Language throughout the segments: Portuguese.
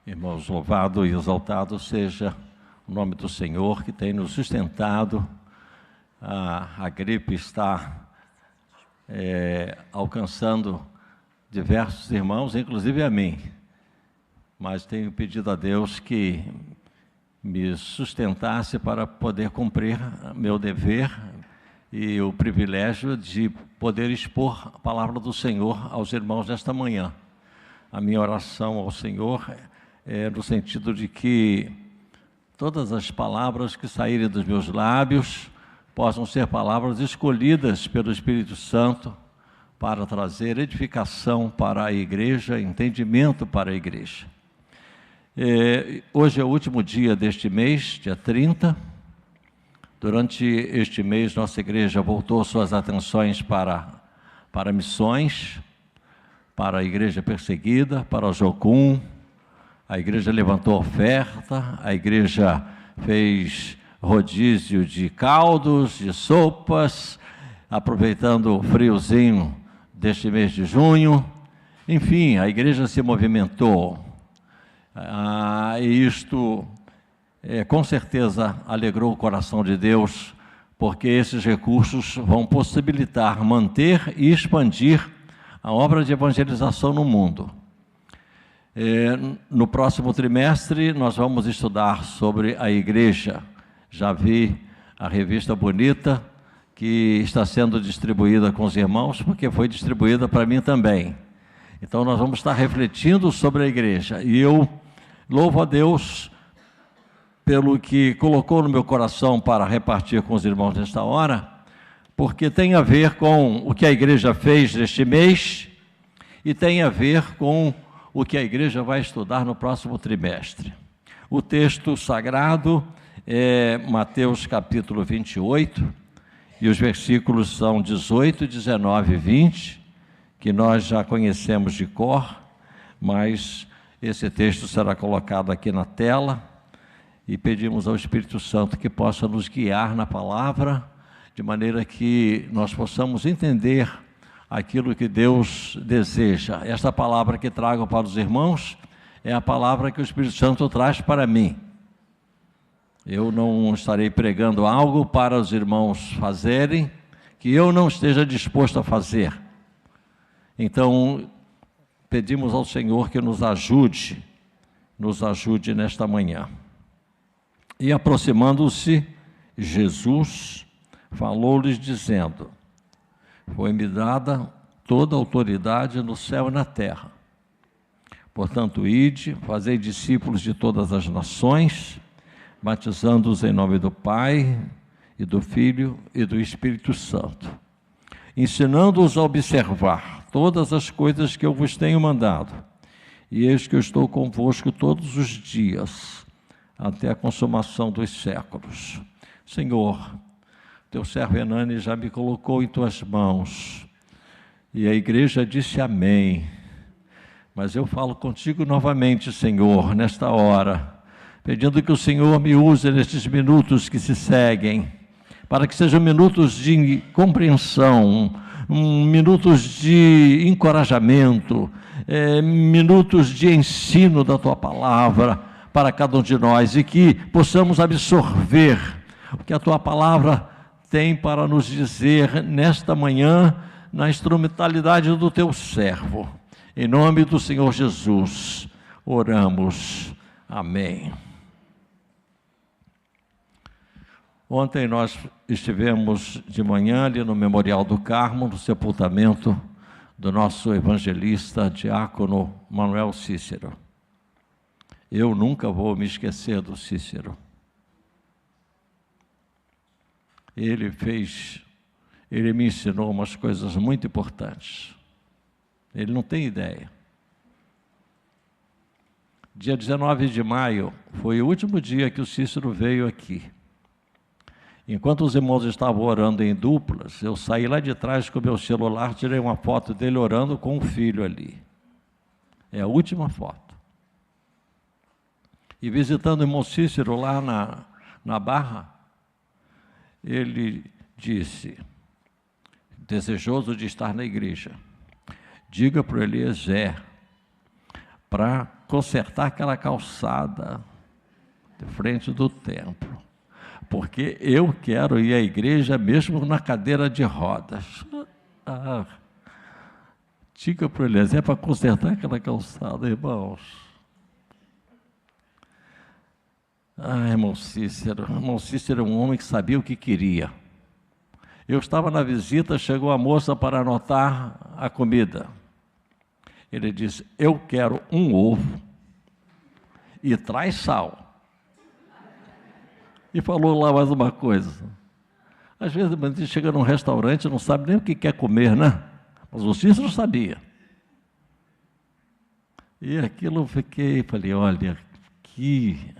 Irmãos, louvado e exaltado seja o nome do Senhor, que tem nos sustentado. A gripe está alcançando diversos irmãos, inclusive a mim. Mas tenho pedido a Deus que me sustentasse para poder cumprir meu dever e o privilégio de poder expor a palavra do Senhor aos irmãos nesta manhã. A minha oração ao Senhor é no sentido de que todas as palavras que saírem dos meus lábios possam ser palavras escolhidas pelo Espírito Santo para trazer edificação para a igreja, entendimento para a igreja. Hoje é o último dia deste mês, dia 30. Durante este mês, nossa igreja voltou suas atenções para missões, para a igreja perseguida, para o Jocum. A igreja levantou oferta, a igreja fez rodízio de caldos, de sopas, aproveitando o friozinho deste mês de junho. Enfim, a igreja se movimentou. E isto, com certeza, alegrou o coração de Deus, porque esses recursos vão possibilitar manter e expandir a obra de evangelização no mundo. No próximo trimestre, nós vamos estudar sobre a igreja. Já vi a revista bonita que está sendo distribuída com os irmãos, porque foi distribuída para mim também. Então, nós vamos estar refletindo sobre a igreja. E eu louvo a Deus pelo que colocou no meu coração para repartir com os irmãos nesta hora, porque tem a ver com o que a igreja fez neste mês e tem a ver com o que a igreja vai estudar no próximo trimestre. O texto sagrado é Mateus capítulo 28, e os versículos são 18, 19 e 20, que nós já conhecemos de cor, mas esse texto será colocado aqui na tela, e pedimos ao Espírito Santo que possa nos guiar na palavra, de maneira que nós possamos entender aquilo que Deus deseja. Esta palavra que trago para os irmãos é a palavra que o Espírito Santo traz para mim. Eu não estarei pregando algo para os irmãos fazerem que eu não esteja disposto a fazer. Então, pedimos ao Senhor que nos ajude nesta manhã. E aproximando-se, Jesus falou-lhes dizendo: foi-me dada toda a autoridade no céu e na terra. Portanto, ide, fazei discípulos de todas as nações, batizando-os em nome do Pai, e do Filho e do Espírito Santo, ensinando-os a observar todas as coisas que eu vos tenho mandado. E eis que eu estou convosco todos os dias, até a consumação dos séculos. Senhor, teu servo Hernani já me colocou em tuas mãos, e a igreja disse amém. Mas eu falo contigo novamente, Senhor, nesta hora, pedindo que o Senhor me use nestes minutos que se seguem, para que sejam minutos de compreensão, minutos de encorajamento, minutos de ensino da tua palavra para cada um de nós, e que possamos absorver o que a tua palavra tem para nos dizer nesta manhã, na instrumentalidade do teu servo. Em nome do Senhor Jesus, oramos. Amém. Ontem nós estivemos de manhã ali no Memorial do Carmo, no sepultamento do nosso evangelista, diácono Manuel Cícero. Eu nunca vou me esquecer do Cícero. Ele me ensinou umas coisas muito importantes. Ele não tem ideia. Dia 19 de maio foi o último dia que o Cícero veio aqui. Enquanto os irmãos estavam orando em duplas, eu saí lá de trás com o meu celular, tirei uma foto dele orando com o filho ali. É a última foto. E visitando o irmão Cícero lá na Barra, ele disse, desejoso de estar na igreja: diga para o Eliezer para consertar aquela calçada de frente do templo, porque eu quero ir à igreja mesmo na cadeira de rodas. Diga para ele, é para consertar aquela calçada, irmãos. Irmão Cícero é um homem que sabia o que queria. Eu estava na visita, chegou a moça para anotar a comida. Ele disse, eu quero um ovo e traz sal. E falou lá mais uma coisa. Às vezes a gente chega num restaurante e não sabe nem o que quer comer, né? Mas o Cícero sabia. E aquilo eu falei, olha, que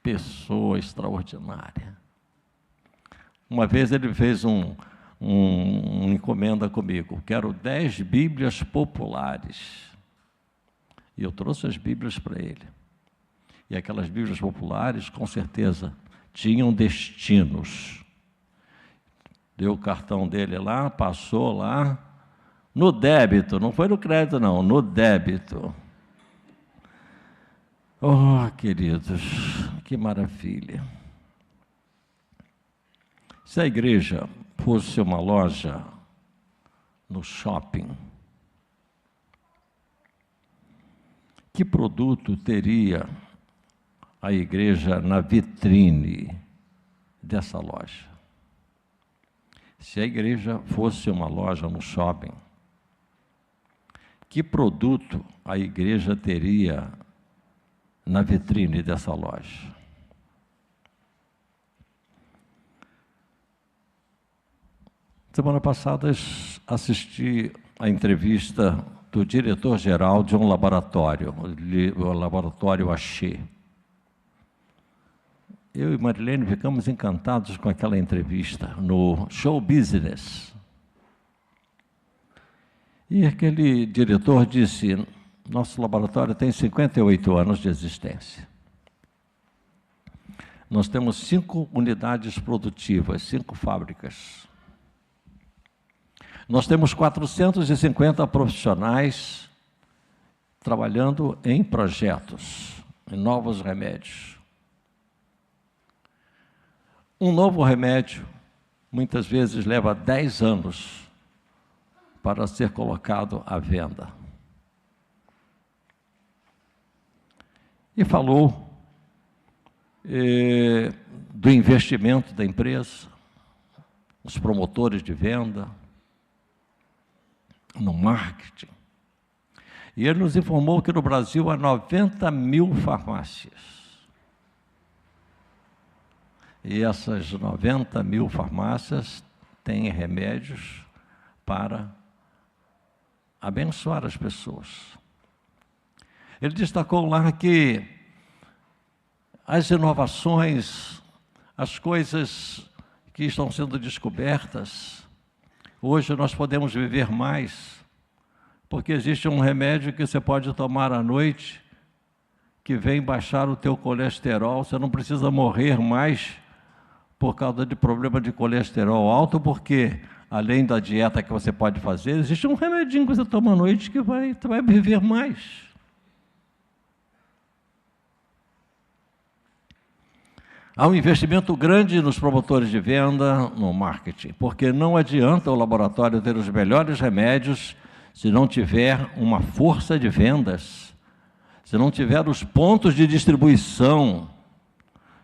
pessoa extraordinária. Uma vez ele fez uma encomenda comigo, quero 10 Bíblias populares. E eu trouxe as Bíblias para ele. E aquelas Bíblias populares, com certeza, tinham destinos. Deu o cartão dele lá, passou lá, no débito, não foi no crédito não, no débito. Oh, queridos, que maravilha. Se a igreja fosse uma loja no shopping, que produto teria a igreja na vitrine dessa loja? Se a igreja fosse uma loja no shopping, que produto a igreja teria na vitrine dessa loja? Semana passada assisti a entrevista do diretor-geral de um laboratório, o laboratório Axê. Eu e Marilene ficamos encantados com aquela entrevista no Show Business. E aquele diretor disse, nosso laboratório tem 58 anos de existência. Nós temos 5 unidades produtivas, 5 fábricas. Nós temos 450 profissionais trabalhando em projetos, em novos remédios. Um novo remédio, muitas vezes, leva 10 anos para ser colocado à venda. E falou do investimento da empresa, os promotores de venda, no marketing. E ele nos informou que no Brasil há 90 mil farmácias. E essas 90 mil farmácias têm remédios para abençoar as pessoas. Ele destacou lá que as inovações, as coisas que estão sendo descobertas, hoje nós podemos viver mais, porque existe um remédio que você pode tomar à noite, que vem baixar o teu colesterol, você não precisa morrer mais por causa de problema de colesterol alto, porque além da dieta que você pode fazer, existe um remedinho que você toma à noite que você vai viver mais. Há um investimento grande nos promotores de venda, no marketing, porque não adianta o laboratório ter os melhores remédios se não tiver uma força de vendas, se não tiver os pontos de distribuição,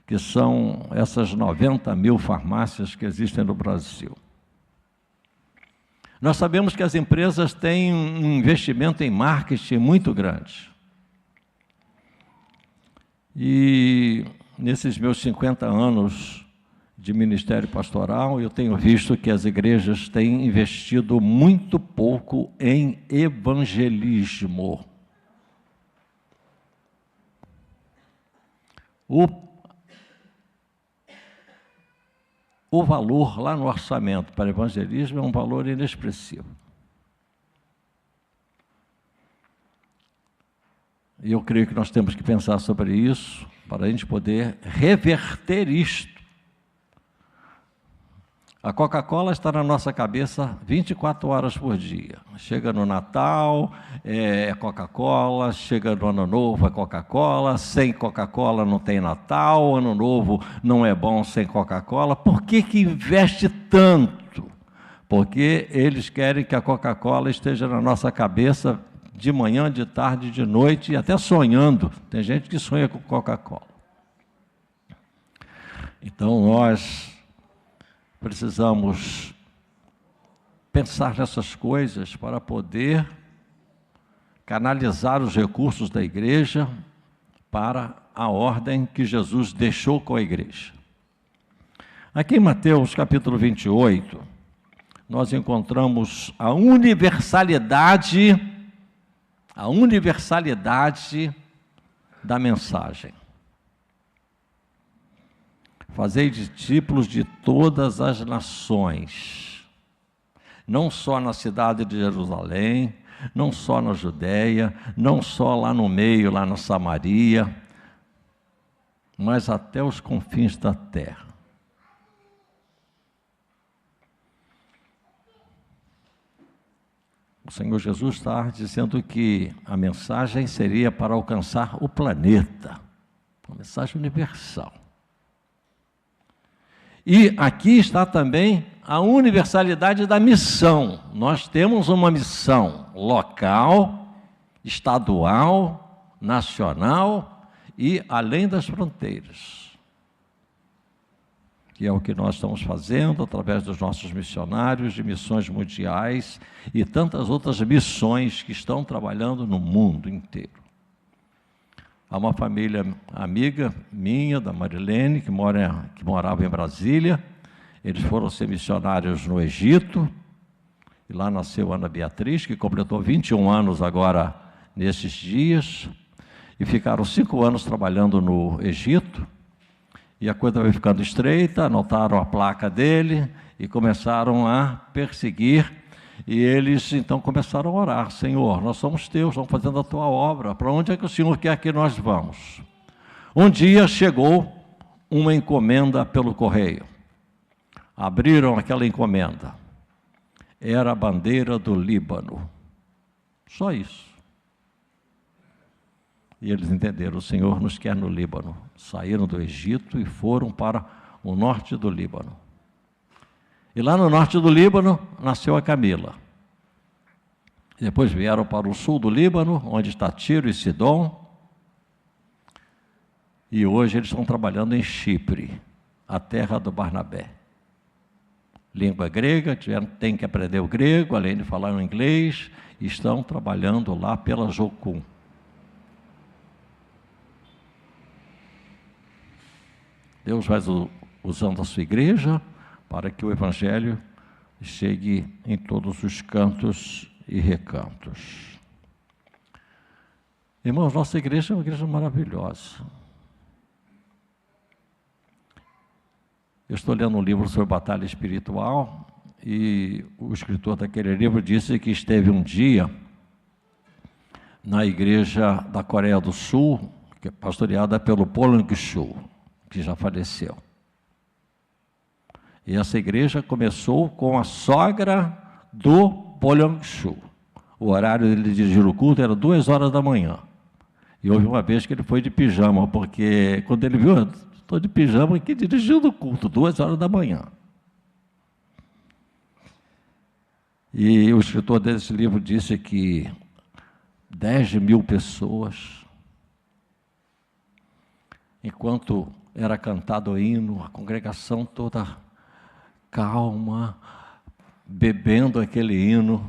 que são essas 90 mil farmácias que existem no Brasil. Nós sabemos que as empresas têm um investimento em marketing muito grande. E nesses meus 50 anos de ministério pastoral, eu tenho visto que as igrejas têm investido muito pouco em evangelismo. O valor lá no orçamento para evangelismo é um valor inexpressivo. E eu creio que nós temos que pensar sobre isso para a gente poder reverter isto. A Coca-Cola está na nossa cabeça 24 horas por dia. Chega no Natal, é Coca-Cola, chega no Ano Novo, é Coca-Cola, sem Coca-Cola não tem Natal, Ano Novo não é bom sem Coca-Cola. Por que que investe tanto? Porque eles querem que a Coca-Cola esteja na nossa cabeça de manhã, de tarde, de noite, e até sonhando. Tem gente que sonha com Coca-Cola. Então, nós precisamos pensar nessas coisas para poder canalizar os recursos da igreja para a ordem que Jesus deixou com a igreja. Aqui em Mateus capítulo 28, nós encontramos a universalidade da mensagem. Fazei discípulos de todas as nações, não só na cidade de Jerusalém, não só na Judéia, não só lá no meio, lá na Samaria, mas até os confins da terra. O Senhor Jesus está dizendo que a mensagem seria para alcançar o planeta, uma mensagem universal. E aqui está também a universalidade da missão. Nós temos uma missão local, estadual, nacional e além das fronteiras, que é o que nós estamos fazendo através dos nossos missionários de missões mundiais e tantas outras missões que estão trabalhando no mundo inteiro. Há uma família amiga minha, da Marilene, que morava em Brasília. Eles foram ser missionários no Egito, e lá nasceu Ana Beatriz, que completou 21 anos agora, nesses dias, e ficaram 5 anos trabalhando no Egito, e a coisa vai ficando estreita, anotaram a placa dele, e começaram a perseguir. E eles então começaram a orar: Senhor, nós somos teus, estamos fazendo a tua obra, para onde é que o Senhor quer que nós vamos? Um dia chegou uma encomenda pelo correio, abriram aquela encomenda, era a bandeira do Líbano, só isso. E eles entenderam: o Senhor nos quer no Líbano. Saíram do Egito e foram para o norte do Líbano. E lá no norte do Líbano nasceu a Camila. Depois vieram para o sul do Líbano, onde está Tiro e Sidom. E hoje eles estão trabalhando em Chipre, a terra do Barnabé. Língua grega, têm que aprender o grego, além de falar o inglês, e estão trabalhando lá pela Jocum. Deus vai usando a sua igreja para que o Evangelho chegue em todos os cantos e recantos. Irmãos, nossa igreja é uma igreja maravilhosa. Eu estou lendo um livro sobre batalha espiritual, e o escritor daquele livro disse que esteve um dia na igreja da Coreia do Sul, que é pastoreada pelo Polang-Shu, que já faleceu. E essa igreja começou com a sogra do Polang-Shu. O horário dele dirigir o culto era 2 horas da manhã. E houve uma vez que ele foi de pijama, porque quando ele viu: estou de pijama aqui dirigindo o culto, 2 horas da manhã. E o escritor desse livro disse que 10.000 pessoas, enquanto era cantado o hino, a congregação toda calma, bebendo aquele hino.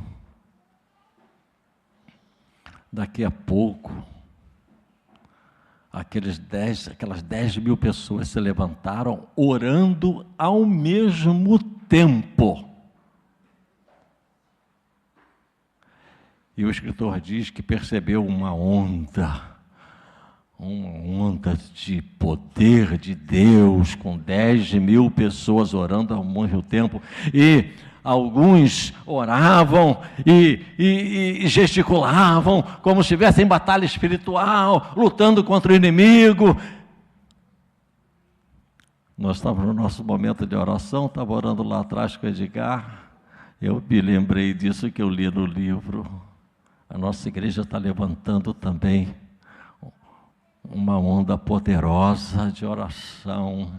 Daqui a pouco, aquelas 10.000 pessoas se levantaram, orando ao mesmo tempo. E o escritor diz que percebeu uma onda de poder de Deus, com 10.000 pessoas orando ao mesmo tempo, e alguns oravam e gesticulavam, como se estivessem em batalha espiritual, lutando contra o inimigo. nós estávamos no nosso momento de oração, estava orando lá atrás com o Edgar, eu me lembrei disso que eu li no livro. A nossa igreja está levantando também uma onda poderosa de oração,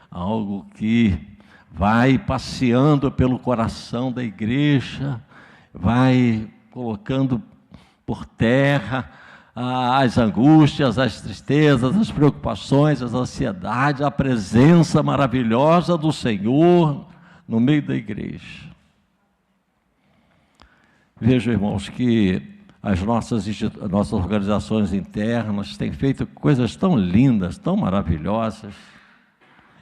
algo que vai passeando pelo coração da igreja, vai colocando por terra as angústias, as tristezas, as preocupações, as ansiedades, a presença maravilhosa do Senhor no meio da igreja. Vejo, irmãos, que as nossas organizações internas têm feito coisas tão lindas, tão maravilhosas.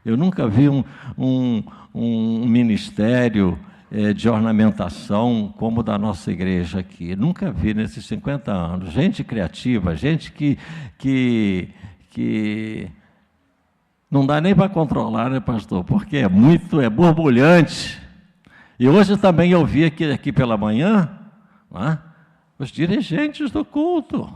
Eu nunca vi um ministério de ornamentação como o da nossa igreja aqui. Nunca vi nesses 50 anos. Gente criativa, gente que não dá nem para controlar, né, pastor? Porque é borbulhante. E hoje também eu vi aqui pela manhã, né, os dirigentes do culto.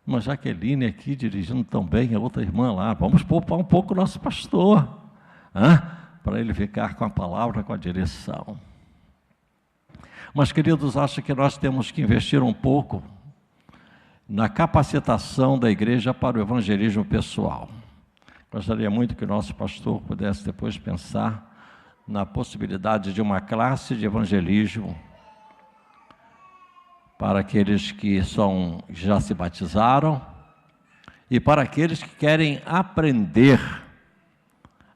Uma Jaqueline aqui dirigindo tão bem, a outra irmã lá. Vamos poupar um pouco o nosso pastor, para ele ficar com a palavra, com a direção. Mas, queridos, acho que nós temos que investir um pouco na capacitação da igreja para o evangelismo pessoal. Gostaria muito que o nosso pastor pudesse depois pensar na possibilidade de uma classe de evangelismo para aqueles que já se batizaram e para aqueles que querem aprender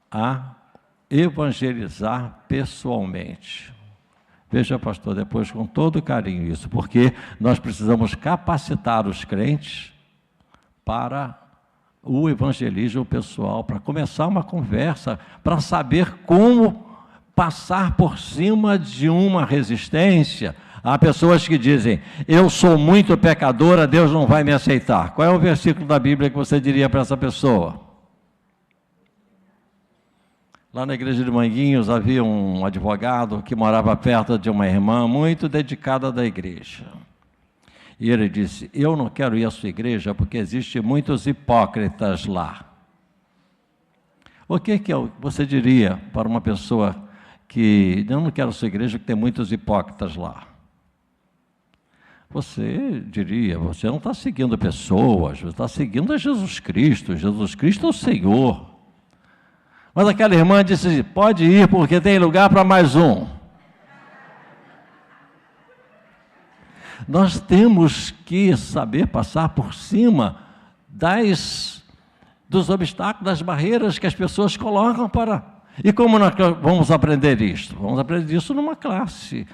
a evangelizar pessoalmente. Veja, pastor, depois com todo carinho isso, porque nós precisamos capacitar os crentes para o evangelismo pessoal, para começar uma conversa, para saber como passar por cima de uma resistência. Há pessoas que dizem, eu sou muito pecadora, Deus não vai me aceitar. Qual é o versículo da Bíblia que você diria para essa pessoa? Lá na igreja de Manguinhos havia um advogado que morava perto de uma irmã muito dedicada da igreja. E ele disse, eu não quero ir à sua igreja porque existem muitos hipócritas lá. O que você diria para uma pessoa que eu não quero a sua igreja porque tem muitos hipócritas lá? Você diria, você não está seguindo pessoas, você está seguindo a Jesus Cristo é o Senhor. Mas aquela irmã disse, pode ir porque tem lugar para mais um. Nós temos que saber passar por cima dos obstáculos, das barreiras que as pessoas colocam para... E como nós vamos aprender isto? Vamos aprender isso numa classe,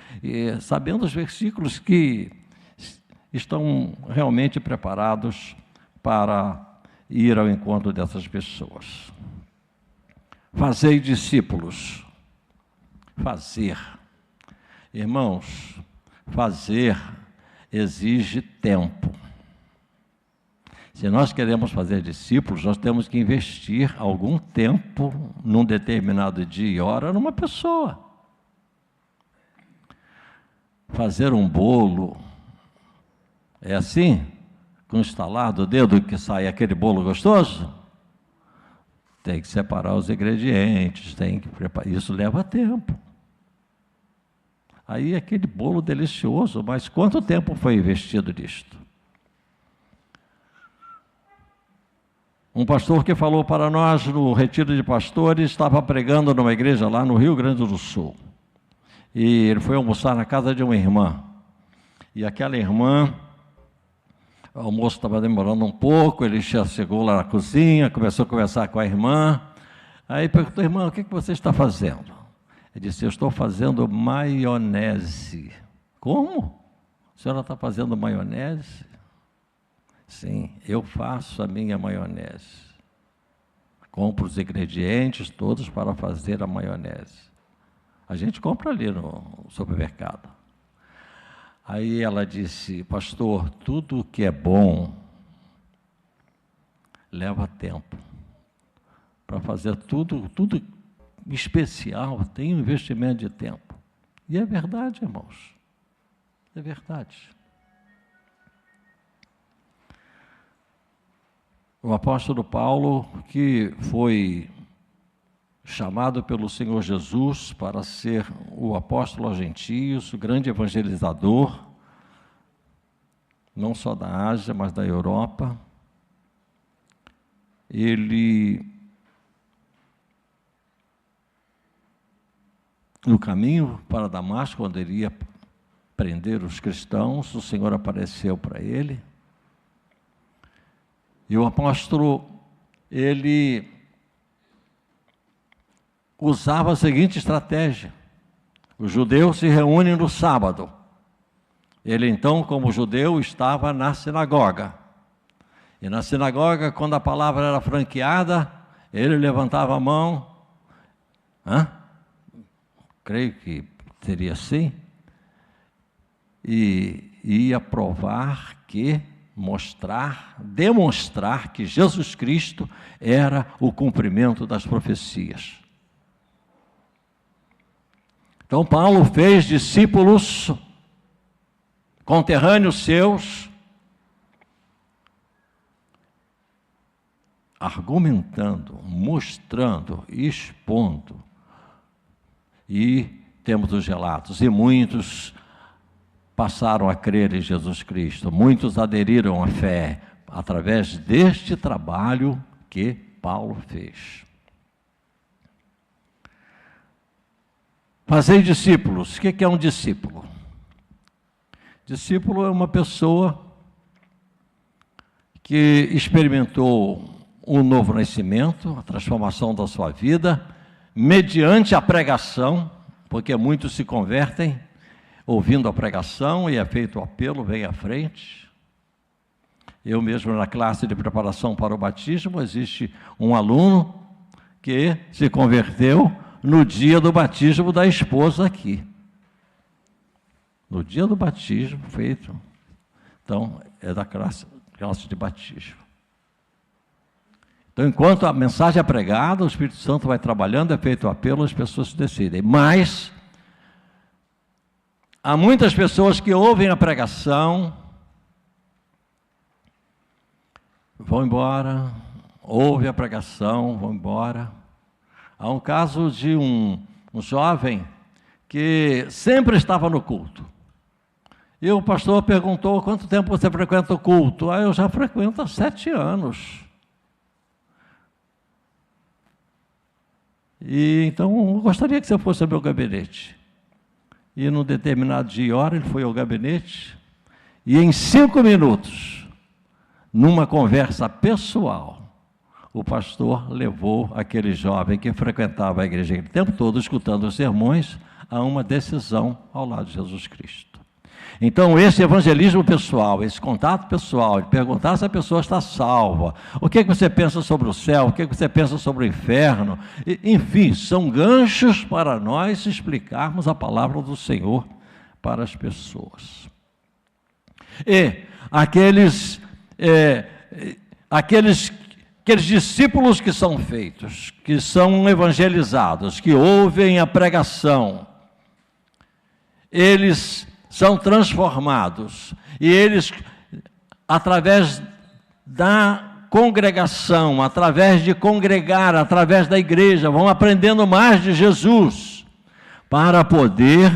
sabendo os versículos que estão realmente preparados para ir ao encontro dessas pessoas. Fazei discípulos. Fazer. Irmãos, fazer exige tempo. Se nós queremos fazer discípulos, nós temos que investir algum tempo, num determinado dia e hora, numa pessoa. Fazer um bolo, é assim? Com o estalar do dedo que sai aquele bolo gostoso? Tem que separar os ingredientes, tem que preparar, isso leva tempo. Aí aquele bolo delicioso, mas quanto tempo foi investido nisto? Um pastor que falou para nós no retiro de pastores, estava pregando numa igreja lá no Rio Grande do Sul. E ele foi almoçar na casa de uma irmã. E aquela irmã, o almoço estava demorando um pouco, ele chegou lá na cozinha, começou a conversar com a irmã. Aí perguntou, irmã, o que você está fazendo? Ele disse, eu estou fazendo maionese. Como? A senhora está fazendo maionese? Sim, eu faço a minha maionese. Compro os ingredientes todos para fazer a maionese. A gente compra ali no supermercado. Aí ela disse, pastor, tudo que é bom leva tempo. Para fazer tudo especial tem um investimento de tempo. E é verdade, irmãos. É verdade. O apóstolo Paulo, que foi chamado pelo Senhor Jesus para ser o apóstolo aos gentios, o grande evangelizador, não só da Ásia, mas da Europa. Ele, no caminho para Damasco, quando ele ia prender os cristãos, o Senhor apareceu para ele. E o apóstolo, ele usava a seguinte estratégia: os judeus se reúnem no sábado. Ele então, como judeu, estava na sinagoga. E na sinagoga, quando a palavra era franqueada, ele levantava a mão. Creio que seria assim. E ia provar que, demonstrar que Jesus Cristo era o cumprimento das profecias. Então Paulo fez discípulos conterrâneos seus, argumentando, mostrando, expondo. E temos os relatos, e muitos passaram a crer em Jesus Cristo, muitos aderiram à fé, através deste trabalho que Paulo fez. Fazei discípulos. O que é um discípulo? Discípulo é uma pessoa que experimentou um novo nascimento, a transformação da sua vida, mediante a pregação, porque muitos se convertem ouvindo a pregação e é feito o apelo, vem à frente. Eu mesmo, na classe de preparação para o batismo, existe um aluno que se converteu no dia do batismo da esposa aqui. No dia do batismo feito. Então, é da classe de batismo. Então, enquanto a mensagem é pregada, o Espírito Santo vai trabalhando, é feito o apelo, as pessoas se decidem. Mas há muitas pessoas que ouvem a pregação, vão embora, ouvem a pregação, vão embora. Há um caso de um jovem que sempre estava no culto. E o pastor perguntou: quanto tempo você frequenta o culto? Eu já frequento há 7 anos. E então eu gostaria que você fosse ao meu gabinete. E num determinado dia e hora ele foi ao gabinete, e em 5 minutos, numa conversa pessoal, o pastor levou aquele jovem que frequentava a igreja o tempo todo, escutando os sermões, a uma decisão ao lado de Jesus Cristo. Então, esse evangelismo pessoal, esse contato pessoal, de perguntar se a pessoa está salva, o que você pensa sobre o céu, o que você pensa sobre o inferno, enfim, são ganchos para nós explicarmos a palavra do Senhor para as pessoas. E aqueles discípulos que são feitos, que são evangelizados, que ouvem a pregação, eles são transformados, e eles, através da congregação, através de congregar, através da igreja, vão aprendendo mais de Jesus, para poder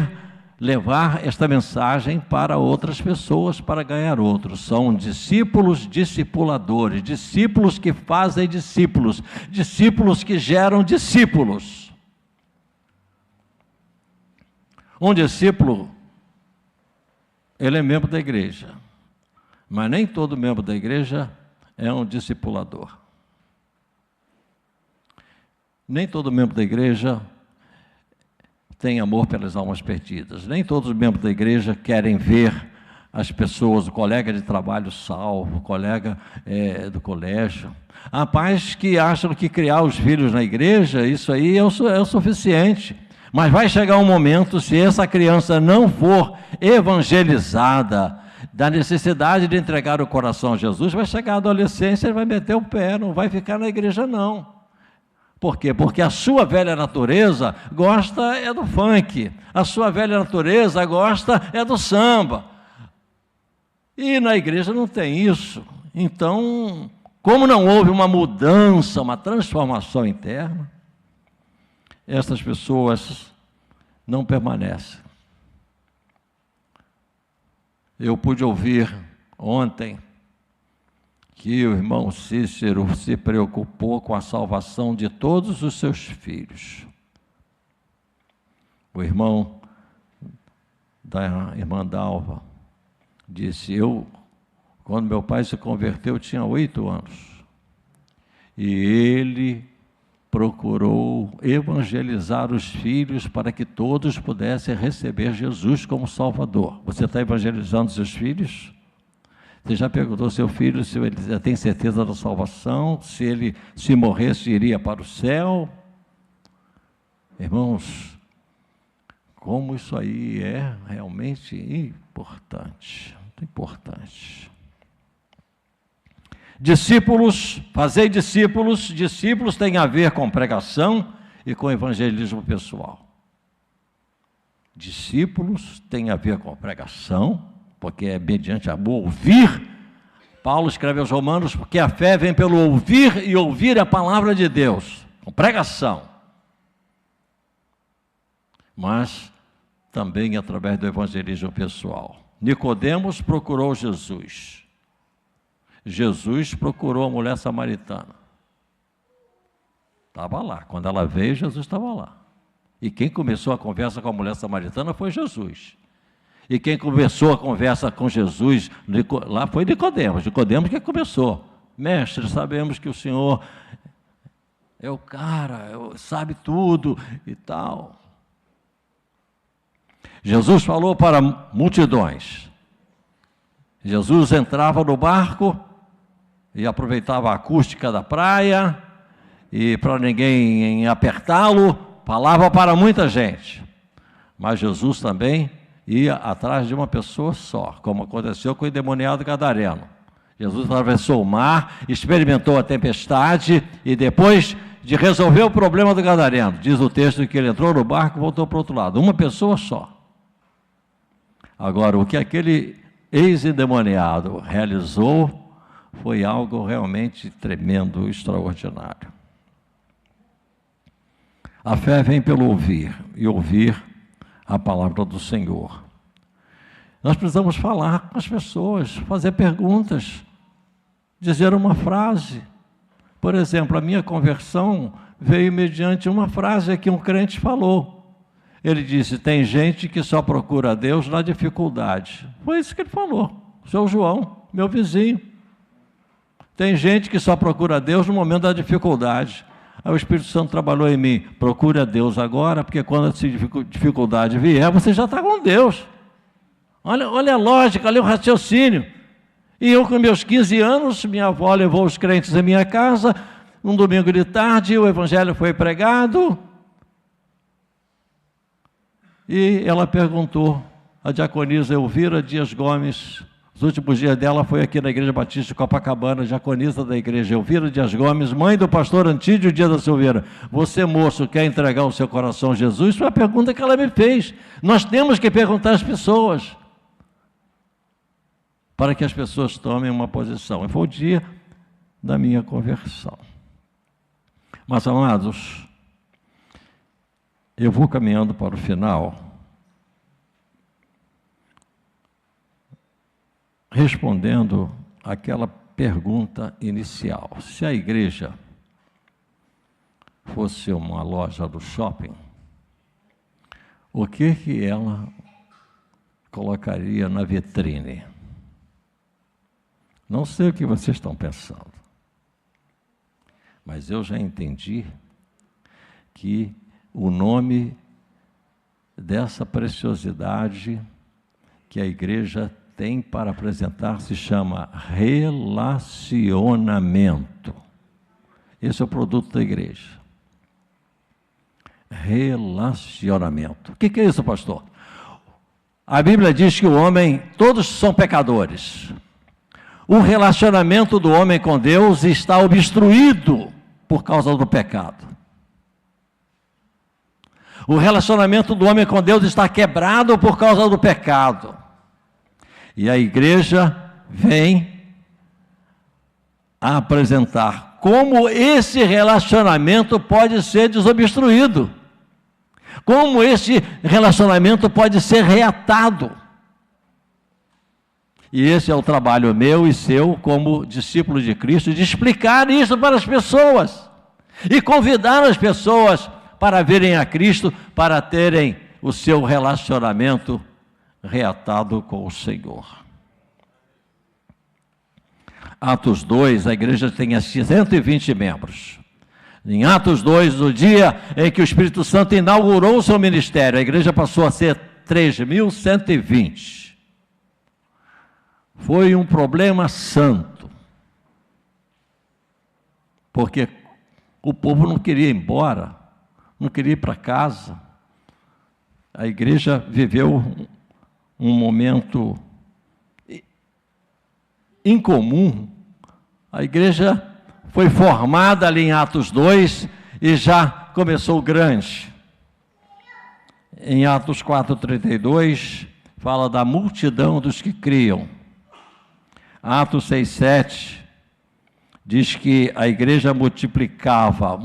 levar esta mensagem para outras pessoas, para ganhar outros. São discípulos discipuladores, discípulos que fazem discípulos, discípulos que geram discípulos. Um discípulo, ele é membro da igreja, mas nem todo membro da igreja é um discipulador. Nem todo membro da igreja tem amor pelas almas perdidas. Nem todos os membros da igreja querem ver as pessoas, o colega de trabalho salvo, o colega do colégio. Há pais que acham que criar os filhos na igreja, isso aí é o suficiente. Mas vai chegar um momento, se essa criança não for evangelizada, da necessidade de entregar o coração a Jesus, vai chegar a adolescência e vai meter o pé, não vai ficar na igreja não. Por quê? Porque a sua velha natureza gosta do funk, a sua velha natureza gosta do samba. E na igreja não tem isso. Então, como não houve uma mudança, uma transformação interna, essas pessoas não permanecem. Eu pude ouvir ontem que o irmão Cícero se preocupou com a salvação de todos os seus filhos. O irmão da irmã Dalva disse: quando meu pai se converteu, eu tinha 8 anos. E ele procurou evangelizar os filhos para que todos pudessem receber Jesus como Salvador. Você está evangelizando seus filhos? Você já perguntou ao seu filho se ele já tem certeza da salvação? Se ele, se morresse, iria para o céu? Irmãos, como isso aí é realmente importante, muito importante. Discípulos, fazei discípulos, discípulos tem a ver com pregação e com evangelismo pessoal. Discípulos tem a ver com pregação, porque é mediante a ouvir. Paulo escreve aos Romanos, porque a fé vem pelo ouvir e ouvir a palavra de Deus, com pregação. Mas também através do evangelismo pessoal. Nicodemos procurou Jesus. Jesus procurou a mulher samaritana. Estava lá. Quando ela veio, Jesus estava lá. E quem começou a conversa com a mulher samaritana foi Jesus. E quem começou a conversa com Jesus lá foi Nicodemos. Nicodemos que começou. Mestre, sabemos que o Senhor é o cara, sabe tudo e tal. Jesus falou para multidões. Jesus entrava no barco e aproveitava a acústica da praia, e para ninguém apertá-lo, falava para muita gente. Mas Jesus também ia atrás de uma pessoa só, como aconteceu com o endemoniado gadareno. Jesus atravessou o mar, experimentou a tempestade, e depois de resolver o problema do gadareno, diz o texto que ele entrou no barco e voltou para o outro lado. Uma pessoa só. Agora, o que aquele ex-endemoniado realizou foi algo realmente tremendo, extraordinário. A fé vem pelo ouvir, e ouvir a palavra do Senhor. Nós precisamos falar com as pessoas, fazer perguntas, dizer uma frase. Por exemplo, a minha conversão veio mediante uma frase que um crente falou. Ele disse: tem gente que só procura a Deus na dificuldade. Foi isso que ele falou, seu João, meu vizinho. Tem gente que só procura a Deus no momento da dificuldade. Aí o Espírito Santo trabalhou em mim: procure a Deus agora, porque quando a dificuldade vier, você já está com Deus. Olha a lógica, olha o raciocínio. E eu, com meus 15 anos, minha avó levou os crentes à minha casa, um domingo de tarde, o evangelho foi pregado, e ela perguntou, a diaconisa Elvira Dias Gomes, os últimos dias dela foi aqui na Igreja Batista de Copacabana, diaconisa da igreja, Elvira Dias Gomes, mãe do pastor Antídio Dias da Silveira: você, moço, quer entregar o seu coração a Jesus? Foi a pergunta que ela me fez. Nós temos que perguntar às pessoas, para que as pessoas tomem uma posição. E foi o dia da minha conversão. Mas, amados, eu vou caminhando para o final, respondendo aquela pergunta inicial: se a igreja fosse uma loja do shopping, o que ela colocaria na vitrine? Não sei o que vocês estão pensando, mas eu já entendi que o nome dessa preciosidade que a igreja tem para apresentar se chama relacionamento. Esse é o produto da igreja. Relacionamento. O que é isso, pastor? A Bíblia diz que o homem, todos são pecadores. O relacionamento do homem com Deus está obstruído por causa do pecado. O relacionamento do homem com Deus está quebrado por causa do pecado. E a igreja vem a apresentar como esse relacionamento pode ser desobstruído, como esse relacionamento pode ser reatado. E esse é o trabalho meu e seu como discípulo de Cristo, de explicar isso para as pessoas e convidar as pessoas para virem a Cristo, para terem o seu relacionamento reatado com o Senhor. Atos 2, a igreja tem 120 membros. Em Atos 2, no dia em que o Espírito Santo inaugurou o seu ministério, a igreja passou a ser 3.120. Foi um problema santo, porque o povo não queria ir embora, não queria ir para casa. A igreja viveu um momento incomum. A igreja foi formada ali em Atos 2 e já começou grande. Em Atos 4:32, fala da multidão dos que criam. Atos 6:7 diz que a igreja multiplicava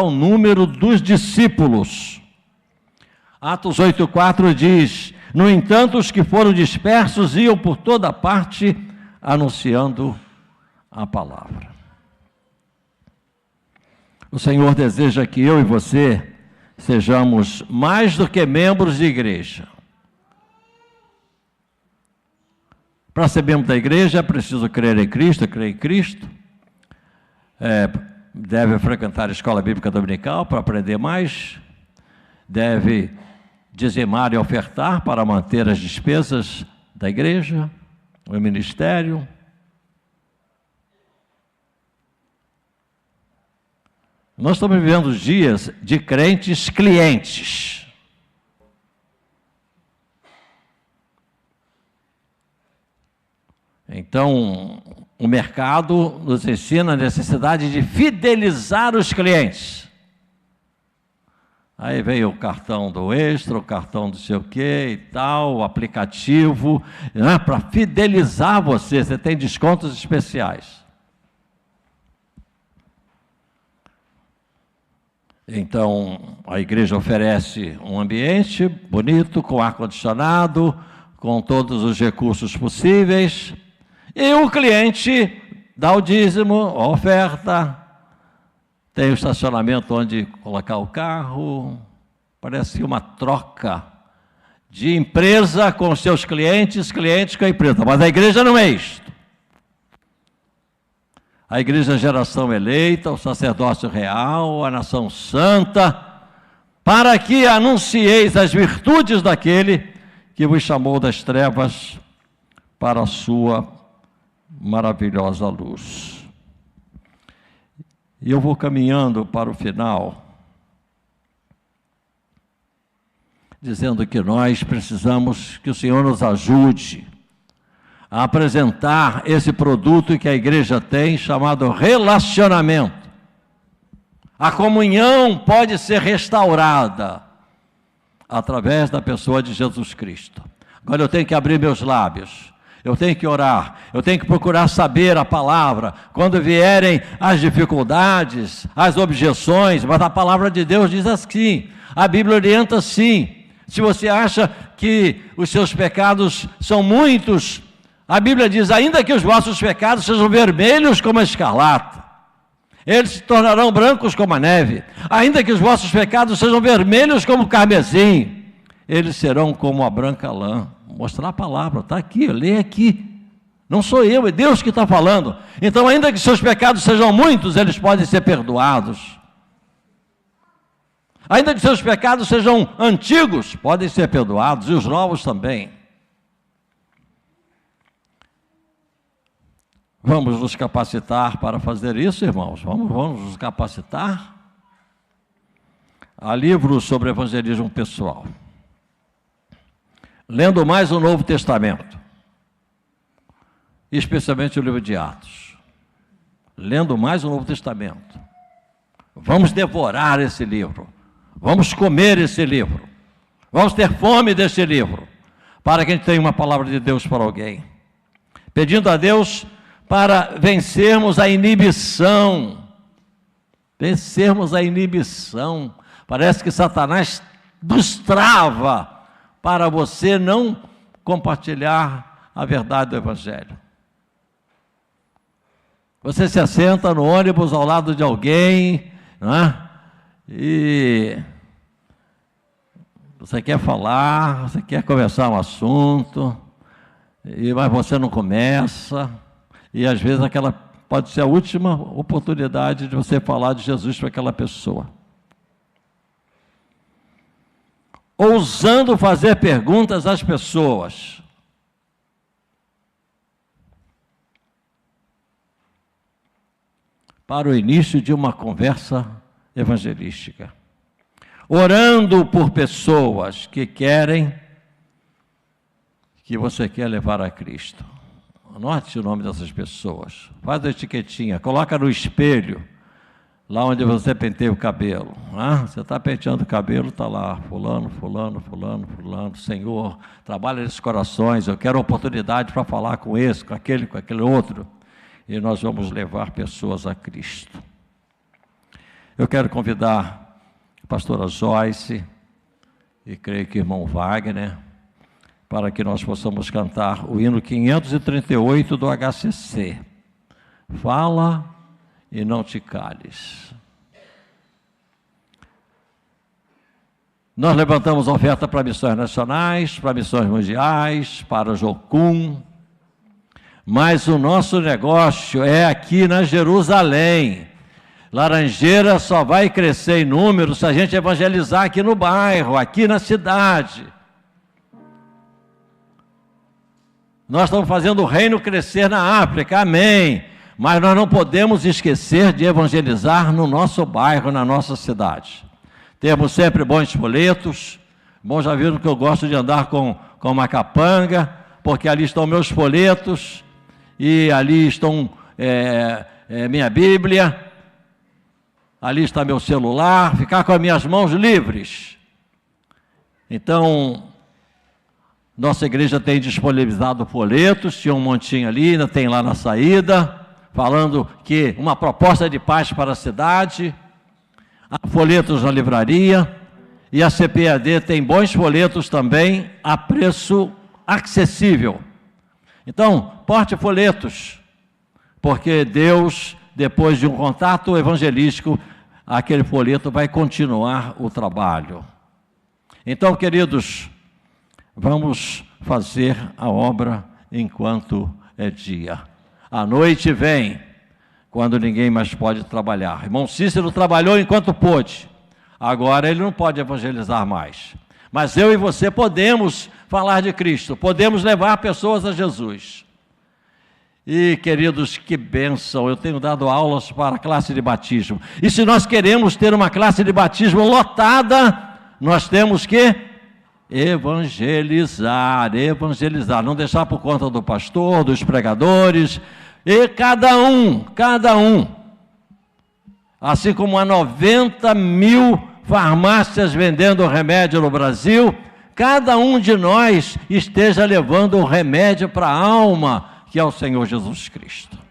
o número dos discípulos. Atos 8:4 diz: no entanto, os que foram dispersos iam por toda parte anunciando a palavra. O Senhor deseja que eu e você sejamos mais do que membros de igreja. Para ser membro da igreja é preciso crer em Cristo, deve frequentar a escola bíblica dominical para aprender mais, deve dizimar e ofertar para manter as despesas da igreja, o ministério. Nós estamos vivendo dias de crentes clientes. Então, o mercado nos ensina a necessidade de fidelizar os clientes. Aí vem o cartão do Extra, o cartão do sei o quê e tal, o aplicativo, né, para fidelizar você. Você tem descontos especiais. Então, a igreja oferece um ambiente bonito, com ar-condicionado, com todos os recursos possíveis, e o cliente dá o dízimo, a oferta, tem o estacionamento onde colocar o carro. Parece uma troca de empresa com os seus clientes, clientes com a empresa. Mas a igreja não é isto. A igreja é a geração eleita, o sacerdócio real, a nação santa, para que anuncieis as virtudes daquele que vos chamou das trevas para a sua maravilhosa luz. E eu vou caminhando para o final, dizendo que nós precisamos que o Senhor nos ajude a apresentar esse produto que a igreja tem, chamado relacionamento. A comunhão pode ser restaurada através da pessoa de Jesus Cristo. Agora eu tenho que abrir meus lábios, eu tenho que orar, eu tenho que procurar saber a palavra, quando vierem as dificuldades, as objeções, mas a palavra de Deus diz assim, a Bíblia orienta assim. Se você acha que os seus pecados são muitos, a Bíblia diz, ainda que os vossos pecados sejam vermelhos como a escarlata, eles se tornarão brancos como a neve. Ainda que os vossos pecados sejam vermelhos como o carmesim, eles serão como a branca lã. Vou mostrar a palavra, está aqui, lê aqui. Não sou eu, é Deus que está falando. Então, ainda que seus pecados sejam muitos, eles podem ser perdoados. Ainda que seus pecados sejam antigos, podem ser perdoados, e os novos também. Vamos nos capacitar para fazer isso, irmãos? Vamos nos capacitar? Há livros sobre evangelismo pessoal. Lendo mais o Novo Testamento, especialmente o livro de Atos. Lendo mais o Novo Testamento. Vamos devorar esse livro. Vamos comer esse livro. Vamos ter fome desse livro, para que a gente tenha uma palavra de Deus para alguém. Pedindo a Deus para vencermos a inibição. Vencermos a inibição. Parece que Satanás nos trava para você não compartilhar a verdade do Evangelho. Você se assenta no ônibus ao lado de alguém, não é? E você quer falar, você quer conversar um assunto, mas você não começa, e às vezes aquela pode ser a última oportunidade de você falar de Jesus para aquela pessoa. Ousando fazer perguntas às pessoas. Para o início de uma conversa evangelística. Orando por pessoas que querem, que você quer levar a Cristo. Anote o nome dessas pessoas. Faz a etiquetinha, coloca no espelho, lá onde você penteia o cabelo. Você está penteando o cabelo, está lá, fulano, fulano, fulano, fulano. Senhor, trabalha nesses corações, eu quero oportunidade para falar com esse, com aquele outro. E nós vamos levar pessoas a Cristo. Eu quero convidar a pastora Joyce, e creio que o irmão Wagner, para que nós possamos cantar o hino 538 do HCC. Fala e não te cales. Nós levantamos oferta para missões nacionais, para missões mundiais, para Jocum, mas o nosso negócio é aqui na Jerusalém. Laranjeira só vai crescer em número se a gente evangelizar aqui no bairro, aqui na cidade. Nós estamos fazendo o reino crescer na África, amém. Mas nós não podemos esquecer de evangelizar no nosso bairro, na nossa cidade. Temos sempre bons folhetos. Bom, já viram que eu gosto de andar com uma capanga, porque ali estão meus folhetos, e ali estão minha Bíblia, ali está meu celular, ficar com as minhas mãos livres. Então, nossa igreja tem disponibilizado folhetos, tinha um montinho ali, ainda tem lá na saída, falando que uma proposta de paz para a cidade. Há folhetos na livraria, e a CPAD tem bons folhetos também, a preço acessível. Então, porte folhetos, porque Deus, depois de um contato evangelístico, aquele folheto vai continuar o trabalho. Então, queridos, vamos fazer a obra enquanto é dia. A noite vem, quando ninguém mais pode trabalhar. Irmão Cícero trabalhou enquanto pôde. Agora ele não pode evangelizar mais. Mas eu e você podemos falar de Cristo, podemos levar pessoas a Jesus. E, queridos, que bênção, eu tenho dado aulas para a classe de batismo. E se nós queremos ter uma classe de batismo lotada, nós temos que evangelizar, não deixar por conta do pastor, dos pregadores, e cada um, assim como há 90 mil farmácias vendendo remédio no Brasil, cada um de nós esteja levando o remédio para a alma, que é o Senhor Jesus Cristo.